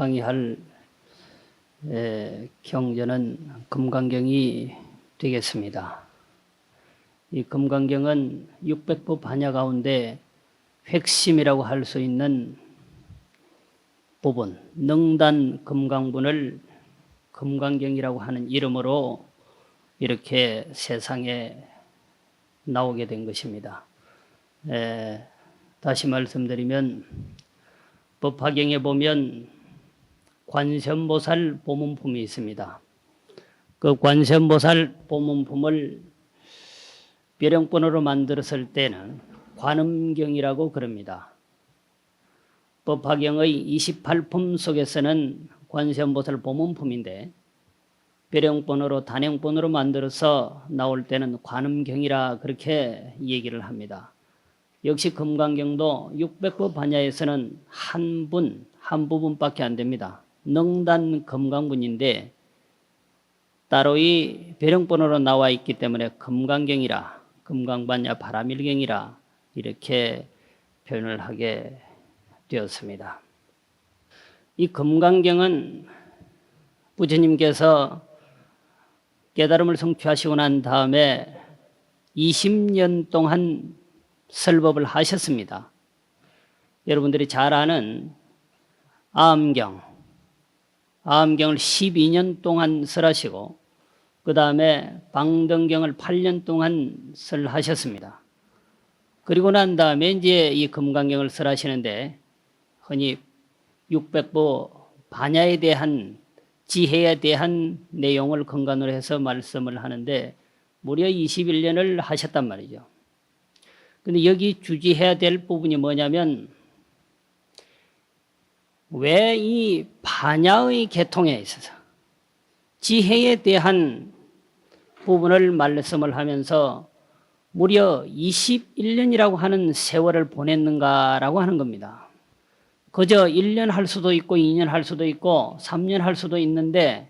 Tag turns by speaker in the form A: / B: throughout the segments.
A: 강의할 경전은 금강경이 되겠습니다. 이 금강경은 600부 반야 가운데 핵심이라고 할 수 있는 부분, 능단 금강분을 금강경이라고 하는 이름으로 이렇게 세상에 나오게 된 것입니다. 다시 말씀드리면 법화경에 보면 관세음보살 보문품이 있습니다. 그 관세음보살 보문품을 벼령번호로 만들었을 때는 관음경이라고 그럽니다. 법화경의 28품 속에서는 관세음보살 보문품인데 벼령번호로 단행본으로 만들어서 나올 때는 관음경이라 그렇게 얘기를 합니다. 역시 금강경도 600부 반야에서는 한 부분밖에 안 됩니다. 능단 금강분인데 따로 이 벼령번호로 나와 있기 때문에 금강경이라, 금강반야 바라밀경이라 이렇게 표현을 하게 되었습니다. 이 금강경은 부처님께서 깨달음을 성취하시고 난 다음에 20년 동안 설법을 하셨습니다. 여러분들이 잘 아는 아엄경을 12년 동안 설하시고 그 다음에 방등경을 8년 동안 설하셨습니다. 그리고 난 다음에 이제 이 금강경을 설하시는데 흔히 600부 반야에 대한 지혜에 대한 내용을 근간으로 해서 말씀을 하는데 무려 21년을 하셨단 말이죠. 근데 여기 주지해야 될 부분이 뭐냐면 왜 이 반야의 계통에 있어서 지혜에 대한 부분을 말씀을 하면서 무려 21년이라고 하는 세월을 보냈는가라고 하는 겁니다. 그저 1년 할 수도 있고 2년 할 수도 있고 3년 할 수도 있는데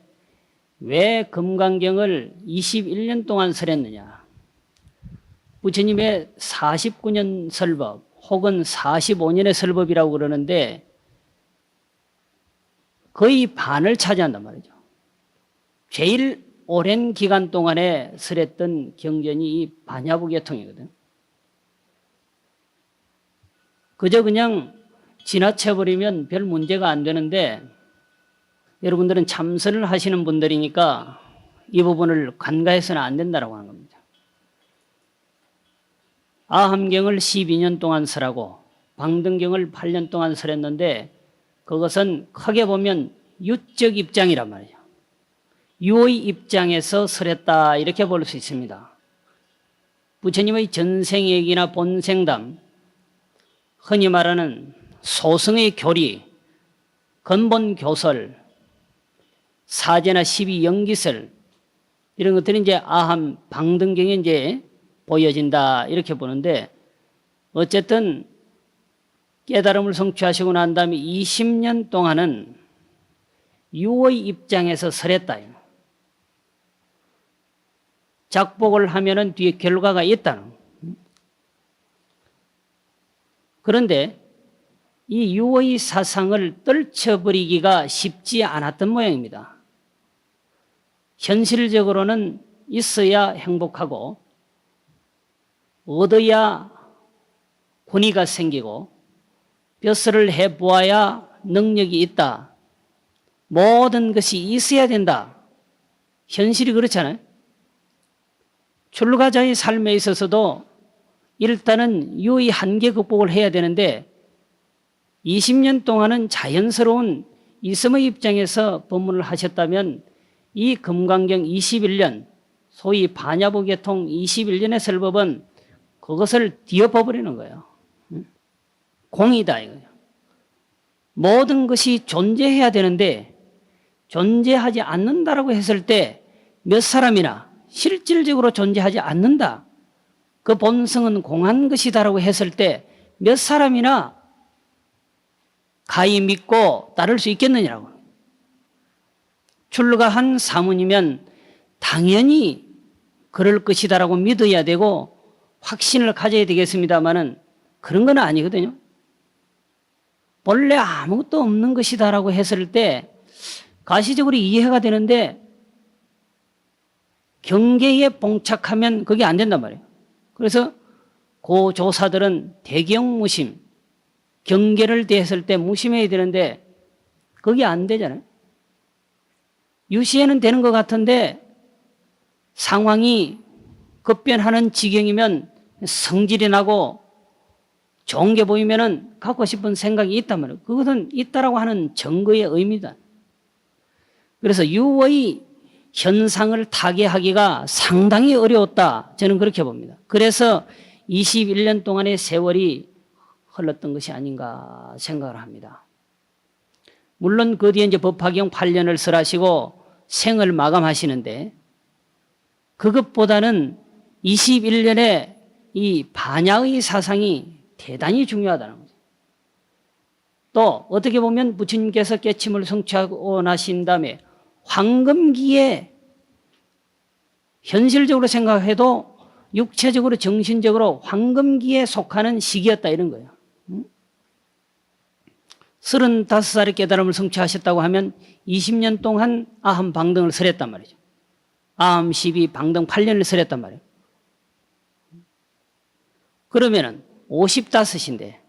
A: 왜 금강경을 21년 동안 설했느냐. 부처님의 49년 설법 혹은 45년의 설법이라고 그러는데 거의 반을 차지한단 말이죠. 제일 오랜 기간 동안에 설했던 경전이 이 반야부 계통이거든. 그저 그냥 지나쳐버리면 별 문제가 안 되는데 여러분들은 참선을 하시는 분들이니까 이 부분을 간과해서는 안 된다고 하는 겁니다. 아함경을 12년 동안 설하고 방등경을 8년 동안 설했는데 그것은 크게 보면 유적 입장이란 말이에요. 유의 입장에서 설했다 이렇게 볼 수 있습니다. 부처님의 전생얘기나 본생담, 흔히 말하는 소승의 교리, 근본 교설, 사제나 12연기설 이런 것들이 이제 아함 방등경에 이제 보여진다 이렇게 보는데 어쨌든 깨달음을 성취하시고 난 다음에 20년 동안은 유의 입장에서 설했다. 작복을 하면은 뒤에 결과가 있다는. 그런데 이 유의 사상을 떨쳐버리기가 쉽지 않았던 모양입니다. 현실적으로는 있어야 행복하고 얻어야 권위가 생기고 벼슬을 해보아야 능력이 있다. 모든 것이 있어야 된다. 현실이 그렇잖아요. 출가자의 삶에 있어서도 일단은 유의 한계 극복을 해야 되는데 20년 동안은 자연스러운 이성의 입장에서 법문을 하셨다면 이 금강경 21년 소위 반야부 계통 21년의 설법은 그것을 뒤엎어버리는 거예요. 공이다 이거예요. 모든 것이 존재해야 되는데 존재하지 않는다라고 했을 때 몇 사람이나 실질적으로 존재하지 않는다. 그 본성은 공한 것이다라고 했을 때 몇 사람이나 가히 믿고 따를 수 있겠느냐라고. 출가한 사문이면 당연히 그럴 것이다라고 믿어야 되고 확신을 가져야 되겠습니다만은 그런 건 아니거든요. 본래 아무것도 없는 것이다라고 했을 때 가시적으로 이해가 되는데 경계에 봉착하면 그게 안 된단 말이에요. 그래서 고 조사들은 대경무심, 경계를 대했을 때 무심해야 되는데 그게 안 되잖아요. 유시에는 되는 것 같은데 상황이 급변하는 지경이면 성질이 나고 좋은 게 보이면은 갖고 싶은 생각이 있단 말이에요. 그것은 있다라고 하는 증거의 의미다. 그래서 유의 현상을 타개하기가 상당히 어려웠다. 저는 그렇게 봅니다. 그래서 21년 동안의 세월이 흘렀던 것이 아닌가 생각을 합니다. 물론 그 뒤에 이제 법화경 8년을 설하시고 생을 마감하시는데 그것보다는 21년에 이 반야의 사상이 대단히 중요하다는 거죠. 또 어떻게 보면 부처님께서 깨침을 성취하고 나신 다음에 황금기에 현실적으로 생각해도 육체적으로 정신적으로 황금기에 속하는 시기였다 이런 거예요. 35살에 깨달음을 성취하셨다고 하면 20년 동안 아함 방등을 설했단 말이죠. 아함 12 방등 8년을 설했단 말이에요. 그러면은 55인데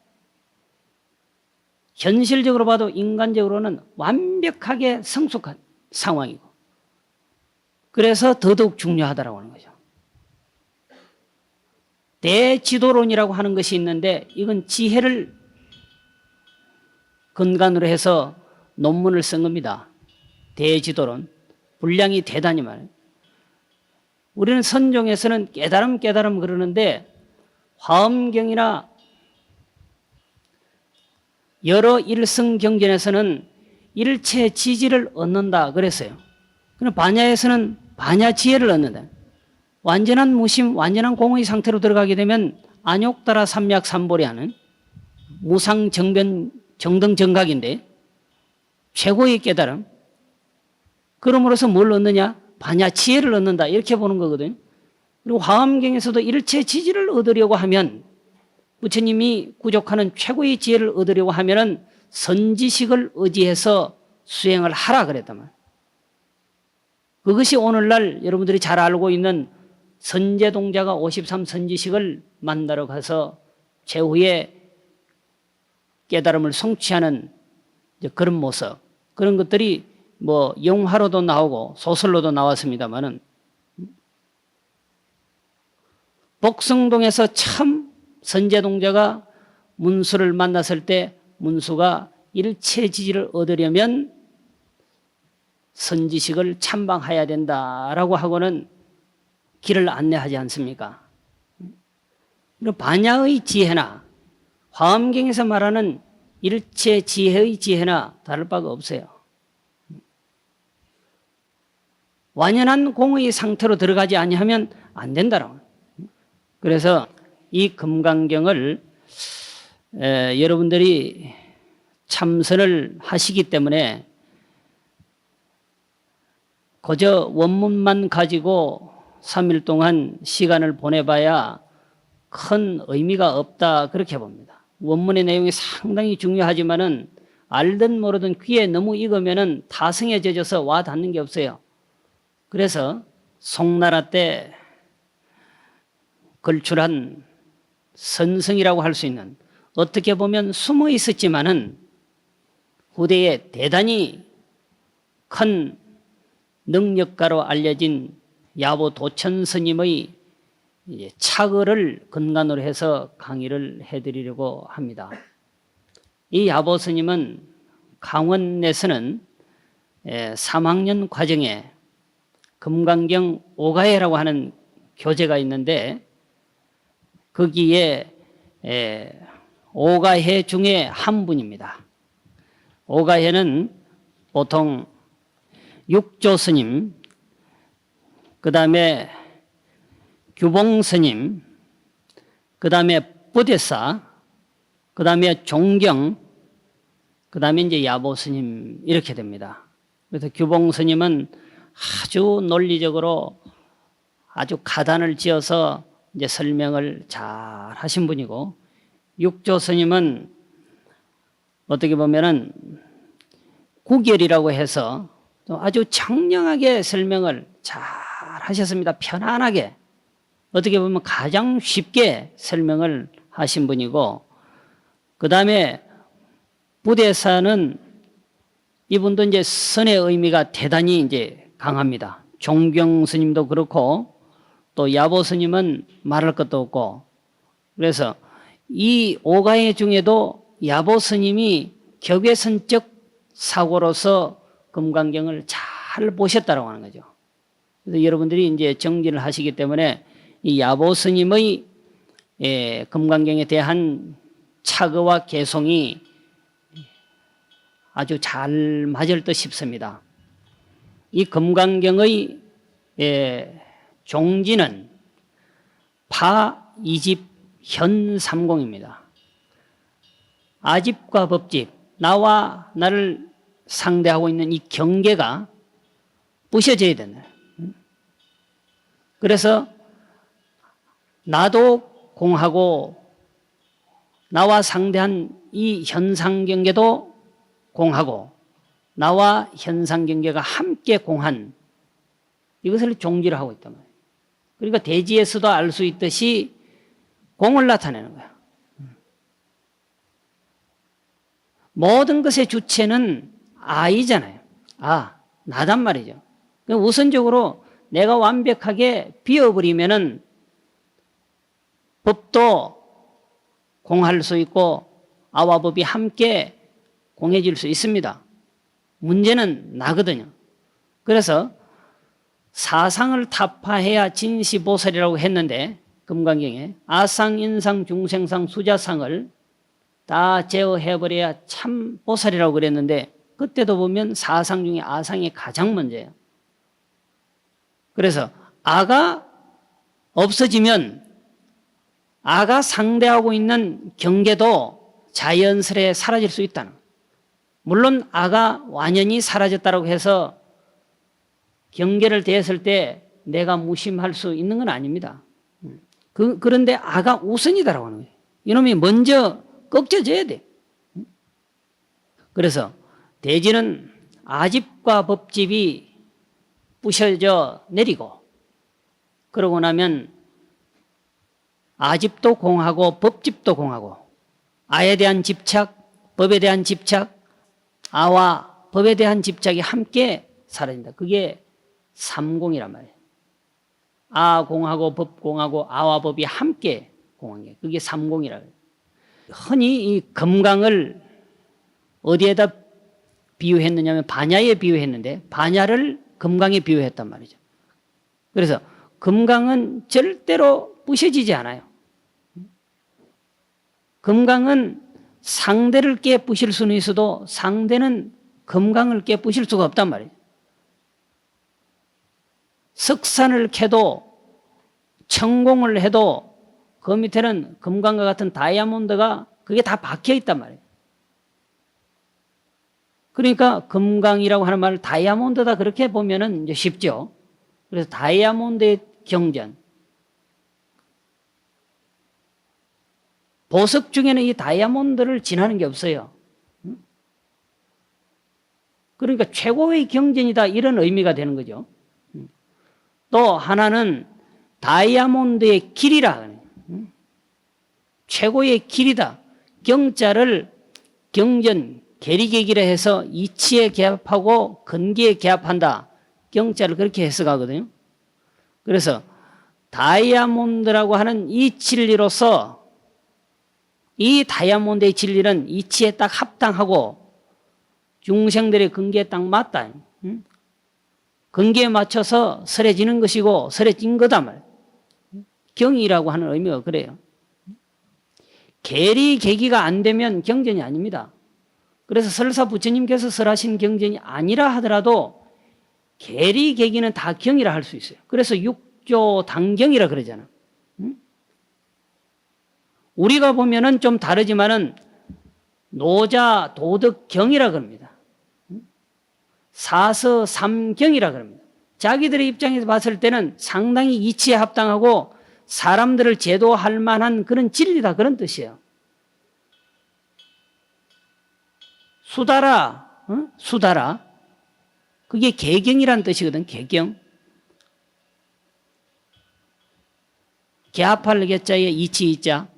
A: 현실적으로 봐도 인간적으로는 완벽하게 성숙한 상황이고 그래서 더더욱 중요하다고 하는 거죠. 대지도론이라고 하는 것이 있는데 이건 지혜를 근간으로 해서 논문을 쓴 겁니다. 대지도론. 분량이 대단히 많아요. 우리는 선종에서는 깨달음 그러는데 화엄경이나 여러 일성경전에서는 일체 지지를 얻는다 그랬어요. 그럼 반야에서는 반야 지혜를 얻는다. 완전한 무심, 완전한 공의 상태로 들어가게 되면 안욕따라 삼약 삼보리 하는 무상 정변 정등 정각인데 최고의 깨달음. 그럼으로써 뭘 얻느냐? 반야 지혜를 얻는다 이렇게 보는 거거든요. 그리고 화엄경에서도 일체 지지를 얻으려고 하면 부처님이 구족하는 최고의 지혜를 얻으려고 하면은 선지식을 의지해서 수행을 하라 그랬단 말이에요. 그것이 오늘날 여러분들이 잘 알고 있는 선제동자가 53 선지식을 만나러 가서 최후의 깨달음을 성취하는 그런 모습, 그런 것들이 뭐 영화로도 나오고 소설로도 나왔습니다만은 복성동에서 참 선제동자가 문수를 만났을 때 문수가 일체 지지를 얻으려면 선지식을 참방해야 된다라고 하고는 길을 안내하지 않습니까? 반야의 지혜나 화엄경에서 말하는 일체 지혜의 지혜나 다를 바가 없어요. 완연한 공의 상태로 들어가지 아니하면 안 된다라고. 그래서 이 금강경을 여러분들이 참선을 하시기 때문에 그저 원문만 가지고 3일 동안 시간을 보내봐야 큰 의미가 없다 그렇게 봅니다. 원문의 내용이 상당히 중요하지만은 알든 모르든 귀에 너무 익으면은 타성에 젖어서 와 닿는 게 없어요. 그래서 송나라 때 걸출한 선성이라고 할 수 있는 어떻게 보면 숨어 있었지만은 후대에 대단히 큰 능력가로 알려진 야보 도천 스님의 차글을 근간으로 해서 강의를 해드리려고 합니다. 이 야보 스님은 강원에서는 3학년 과정에 금강경 오가해라고 하는 교재가 있는데 거기에 오가해 중에 한 분입니다. 오가해는 보통 육조 스님, 그 다음에 규봉 스님, 그 다음에 부대사, 그 다음에 종경, 그 다음에 이제 야보 스님 이렇게 됩니다. 그래서 규봉 스님은 아주 논리적으로 아주 가단을 지어서 이제 설명을 잘 하신 분이고 육조 스님은 어떻게 보면은 구결이라고 해서 아주 청량하게 설명을 잘 하셨습니다. 편안하게. 어떻게 보면 가장 쉽게 설명을 하신 분이고, 그 다음에 부대사는 이분도 이제 선의 의미가 대단히 이제 강합니다. 종경 스님도 그렇고, 또 야보 스님은 말할 것도 없고, 그래서 이 오가의 중에도 야보 스님이 격외선적 사고로서 금강경을 잘 보셨다라고 하는 거죠. 그래서 여러분들이 이제 정리를 하시기 때문에 이 야보 스님의 금강경에 대한 착의와 개송이 아주 잘 맞을 듯 싶습니다. 이 금강경의 종지는 파 2집 현 3공입니다. 아집과 법집, 나와 나를 상대하고 있는 이 경계가 부셔져야 된다. 그래서 나도 공하고 나와 상대한 이 현상경계도 공하고 나와 현상경계가 함께 공한 이것을 종지를 하고 있단 말이에요. 그러니까 대지에서도 알 수 있듯이 공을 나타내는 거야. 모든 것의 주체는 아이잖아요. 나단 말이죠. 우선적으로 내가 완벽하게 비워버리면은 법도 공할 수 있고 아와 법이 함께 공해질 수 있습니다. 문제는 나거든요. 그래서 사상을 타파해야 진시보살이라고 했는데 금강경에 아상, 인상, 중생상, 수자상을 다 제어해버려야 참 보살이라고 그랬는데 그때도 보면 사상 중에 아상이 가장 먼저예요. 그래서 아가 없어지면 아가 상대하고 있는 경계도 자연스레 사라질 수 있다는 거예요. 물론 아가 완전히 사라졌다고 해서 경계를 대했을 때 내가 무심할 수 있는 건 아닙니다. 그런데 아가 우선이다라고 하는 거예요. 이놈이 먼저 꺾여져야 돼. 그래서 대지는 아집과 법집이 부셔져 내리고 그러고 나면 아집도 공하고 법집도 공하고 아에 대한 집착, 법에 대한 집착, 아와 법에 대한 집착이 함께 사라진다. 그게 삼공이란 말이에요. 아 공하고 법 공하고 아와 법이 함께 공한 게 그게 삼공이라고 해요. 흔히 이 금강을 어디에다 비유했느냐면 반야에 비유했는데 반야를 금강에 비유했단 말이죠. 그래서 금강은 절대로 부셔지지 않아요. 금강은 상대를 깨부실 수는 있어도 상대는 금강을 깨부실 수가 없단 말이에요. 석산을 캐도 천공을 해도 그 밑에는 금강과 같은 다이아몬드가 그게 다 박혀 있단 말이에요. 그러니까 금강이라고 하는 말을 다이아몬드다 그렇게 보면은 이제 쉽죠. 그래서 다이아몬드의 경전. 보석 중에는 이 다이아몬드를 지나는 게 없어요. 그러니까 최고의 경전이다 이런 의미가 되는 거죠. 또 하나는 다이아몬드의 길이라. 최고의 길이다. 경자를 경전, 계리계기라 해서 이치에 개합하고 근기에 개합한다. 경자를 그렇게 해석하거든요. 그래서 다이아몬드라고 하는 이 진리로서 이 다이아몬드의 진리는 이치에 딱 합당하고 중생들의 근기에 딱 맞다. 근기에 맞춰서 설해지는 것이고 설해진 거다 말. 경이라고 하는 의미가 그래요. 계리 계기가 안 되면 경전이 아닙니다. 그래서 설사 부처님께서 설하신 경전이 아니라 하더라도 계리 계기는 다 경이라 할 수 있어요. 그래서 육조 당경이라 그러잖아. 우리가 보면은 좀 다르지만은 노자 도덕경이라 그럽니다. 사서 삼경이라 그럽니다. 자기들의 입장에서 봤을 때는 상당히 이치에 합당하고 사람들을 제도할 만한 그런 진리다 그런 뜻이에요. 수다라, 수다라. 그게 개경이란 뜻이거든, 개경. 개합할 개자에 이치이자,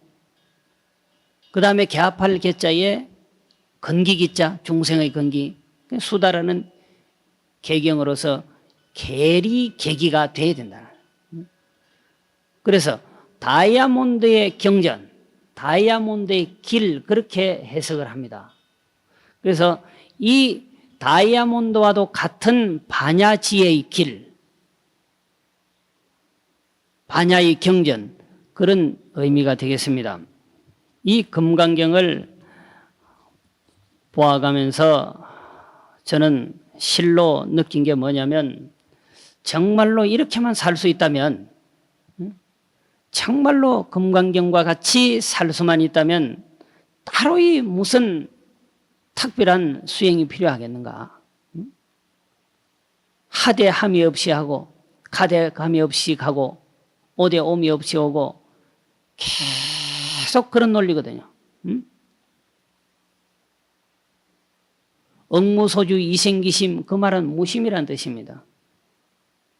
A: 그 다음에 개합할 개자에 건기기자, 중생의 건기. 수다라는 개경으로서 계리 계기가 돼야 된다. 그래서 다이아몬드의 경전, 다이아몬드의 길, 그렇게 해석을 합니다. 그래서 이 다이아몬드와도 같은 반야지의 길, 반야의 경전, 그런 의미가 되겠습니다. 이 금강경을 보아가면서 저는 실로 느낀 게 뭐냐면, 정말로 이렇게만 살 수 있다면, 정말로 금강경과 같이 살 수만 있다면 따로이 무슨 특별한 수행이 필요하겠는가? 하대 함이 없이 하고, 가대 감이 없이 가고, 오대 옴이 없이 오고, 계속 그런 논리거든요. 억무소주 이생기심, 그 말은 무심이란 뜻입니다.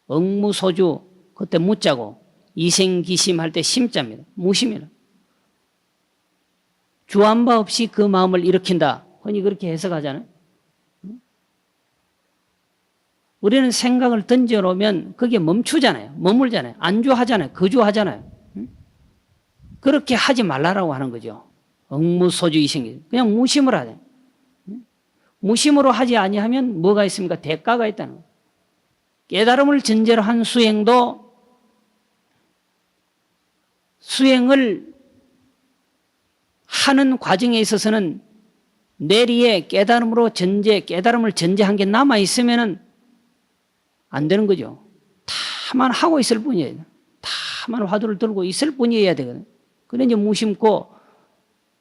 A: 억무소주, 그때 무자고, 이생기심 할 때 심자입니다. 무심이라. 주한 바 없이 그 마음을 일으킨다. 흔히 그렇게 해석하잖아요. 우리는 생각을 던져놓으면 그게 멈추잖아요. 머물잖아요. 안주하잖아요. 거주하잖아요. 그렇게 하지 말라라고 하는 거죠. 억무소주 이생기심. 그냥 무심을 하자. 무심으로 하지 아니하면 뭐가 있습니까? 대가가 있다는 거예요. 깨달음을 전제로 한 수행도 수행을 하는 과정에 있어서는 내리에 깨달음으로 깨달음을 전제한 게 남아있으면 안 되는 거죠. 다만 하고 있을 뿐이에요. 다만 화두를 들고 있을 뿐이어야 되거든요. 그래 이제 무심코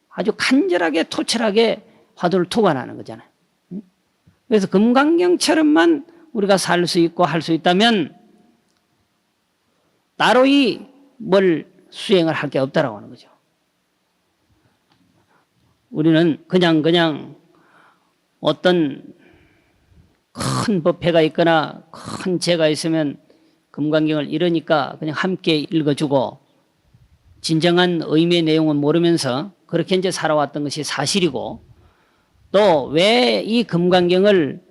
A: 아주 간절하게 토철하게 화두를 투관하는 거잖아요. 그래서 금강경처럼만 우리가 살 수 있고 할 수 있다면 따로이 뭘 수행을 할 게 없다라고 하는 거죠. 우리는 그냥 어떤 큰 법회가 있거나 큰 죄가 있으면 금강경을 읽으니까 그냥 함께 읽어주고 진정한 의미의 내용은 모르면서 그렇게 이제 살아왔던 것이 사실이고, 또 왜 이 금강경을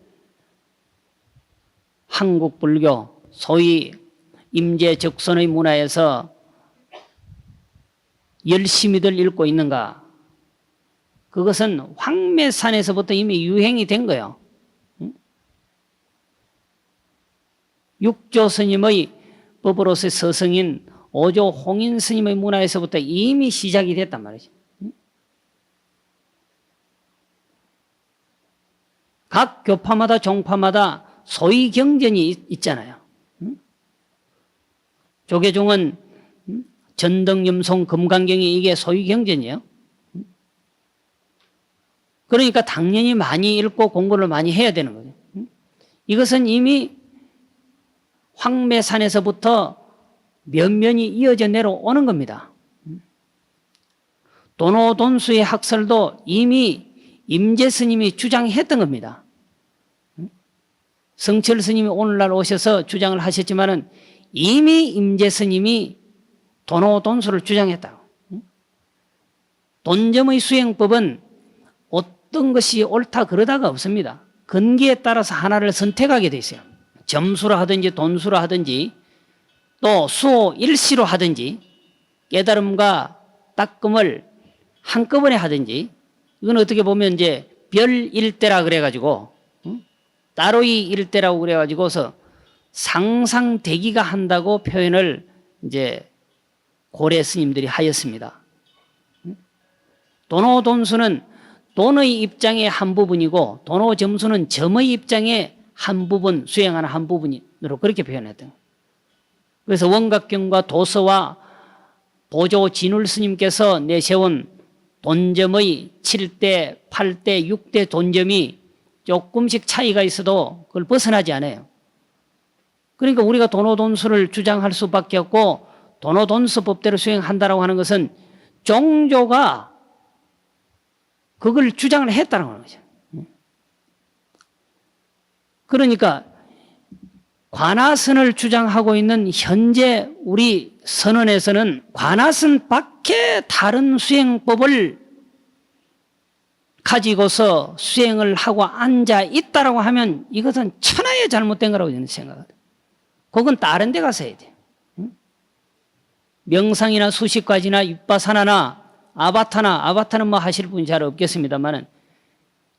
A: 한국 불교 소위 임재적선의 문화에서 열심히들 읽고 있는가? 그것은 황매산에서부터 이미 유행이 된 거예요. 육조 스님의 법으로서의 서성인 오조 홍인 스님의 문화에서부터 이미 시작이 됐단 말이죠. 각 교파마다 종파마다 소위 경전이 있잖아요. 조계종은 전등염송 금강경이 이게 소위 경전이에요. 그러니까 당연히 많이 읽고 공부를 많이 해야 되는 거죠. 이것은 이미 황매산에서부터 면면이 이어져 내려오는 겁니다. 도노돈수의 학설도 이미 임재 스님이 주장했던 겁니다. 성철 스님이 오늘날 오셔서 주장을 하셨지만은 이미 임재 스님이 도노돈수를 주장했다고. 돈점의 수행법은 어떤 것이 옳다 그러다가 없습니다. 근기에 따라서 하나를 선택하게 돼 있어요. 점수로 하든지 돈수로 하든지 또 수호 일시로 하든지 깨달음과 닦음을 한꺼번에 하든지, 이건 어떻게 보면 이제 별 일대라 그래가지고 따로이 일대라고 그래가지고서 상상대기가 한다고 표현을 이제 고래 스님들이 하였습니다. 도노돈수는 돈의 입장의 한 부분이고 도노점수는 점의 입장의 한 부분, 수행하는 한 부분으로 그렇게 표현했던 거예요. 그래서 원각경과 도서와 보조 진울 스님께서 내세운 돈점의 7대, 8대, 6대 돈점이 조금씩 차이가 있어도 그걸 벗어나지 않아요. 그러니까 우리가 도노돈수를 주장할 수밖에 없고, 도노돈수 법대로 수행한다라고 하는 것은 종조가 그걸 주장을 했다는 거죠. 그러니까 관하선을 주장하고 있는 현재 우리 선언에서는 관하선 밖에 다른 수행법을 가지고서 수행을 하고 앉아 있다라고 하면 이것은 천하에 잘못된 거라고 저는 생각합니다. 그건 다른 데 가서 해야 돼. 명상이나 수식과지나 윗바사나나 아바타는 뭐 하실 분이 잘 없겠습니다만은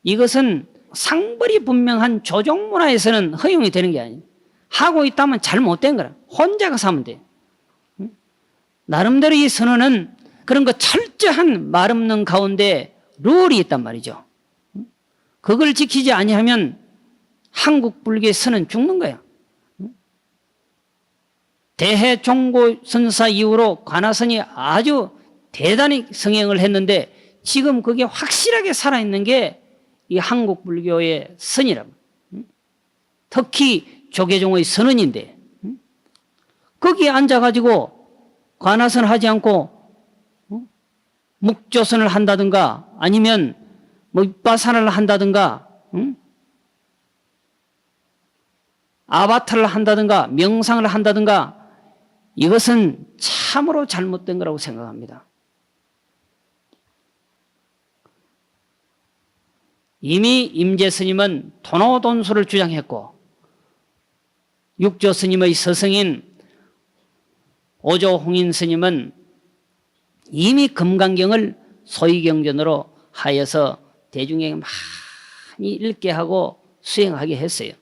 A: 이것은 상벌이 분명한 조종 문화에서는 허용이 되는 게 아니에요. 하고 있다면 잘못된 거라. 혼자 가서 하면 돼. 나름대로 이 선언은 그런 거 철저한 말 없는 가운데 룰이 있단 말이죠. 그걸 지키지 아니하면 한국 불교의 선은 죽는 거야. 대해종고선사 이후로 관하선이 아주 대단히 성행을 했는데 지금 그게 확실하게 살아있는 게 이 한국 불교의 선이라고. 특히 조계종의 선언인데 거기에 앉아가지고 관하선 하지 않고 묵조선을 한다든가 아니면 뭐 윗바산을 한다든가 아바타를 한다든가 명상을 한다든가 이것은 참으로 잘못된 거라고 생각합니다. 이미 임재 스님은 도노돈수를 주장했고 육조 스님의 스승인 오조홍인 스님은 이미 금강경을 소위경전으로 하여서 대중에게 많이 읽게 하고 수행하게 했어요.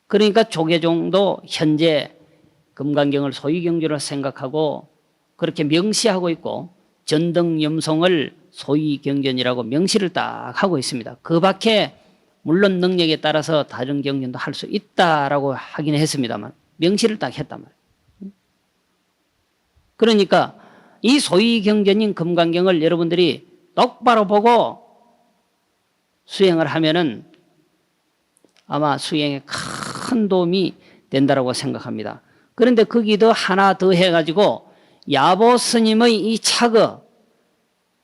A: 그러니까 조계종도 현재 금강경을 소위경전으로 생각하고 그렇게 명시하고 있고 전등염송을 소위경전이라고 명시를 딱 하고 있습니다. 그 밖에 물론 능력에 따라서 다른 경전도 할 수 있다라고 하긴 했습니다만 명시를 딱 했단 말이에요. 그러니까 이 소위경전인 금강경을 여러분들이 똑바로 보고 수행을 하면은 아마 수행에 큰 도움이 된다라고 생각합니다. 그런데 거기도 하나 더 해가지고 야보 스님의 이 차거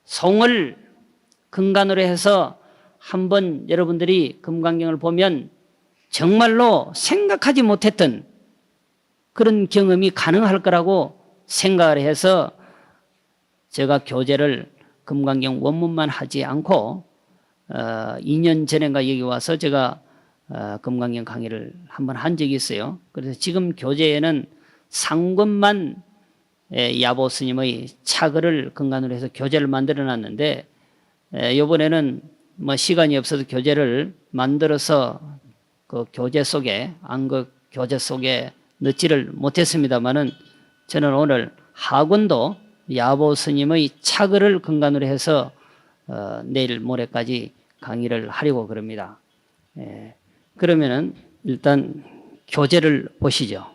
A: 송을 근간으로 해서 한번 여러분들이 금강경을 보면 정말로 생각하지 못했던 그런 경험이 가능할 거라고 생각을 해서 제가 교재를 금강경 원문만 하지 않고 2년 전인가 여기 와서 제가 금강경 강의를 한번 한 적이 있어요. 그래서 지금 교재에는 상권만 야보 스님의 차거를 근간으로 해서 교재를 만들어 놨는데 이번에는 뭐 시간이 없어서 교재를 만들어서 그 교재 속에 안그 교재 속에 넣지를 못했습니다만은 저는 오늘 하권도 야보 스님의 차거를 근간으로 해서 내일 모레까지 강의를 하려고 그럽니다. 그러면은 일단 교재를 보시죠.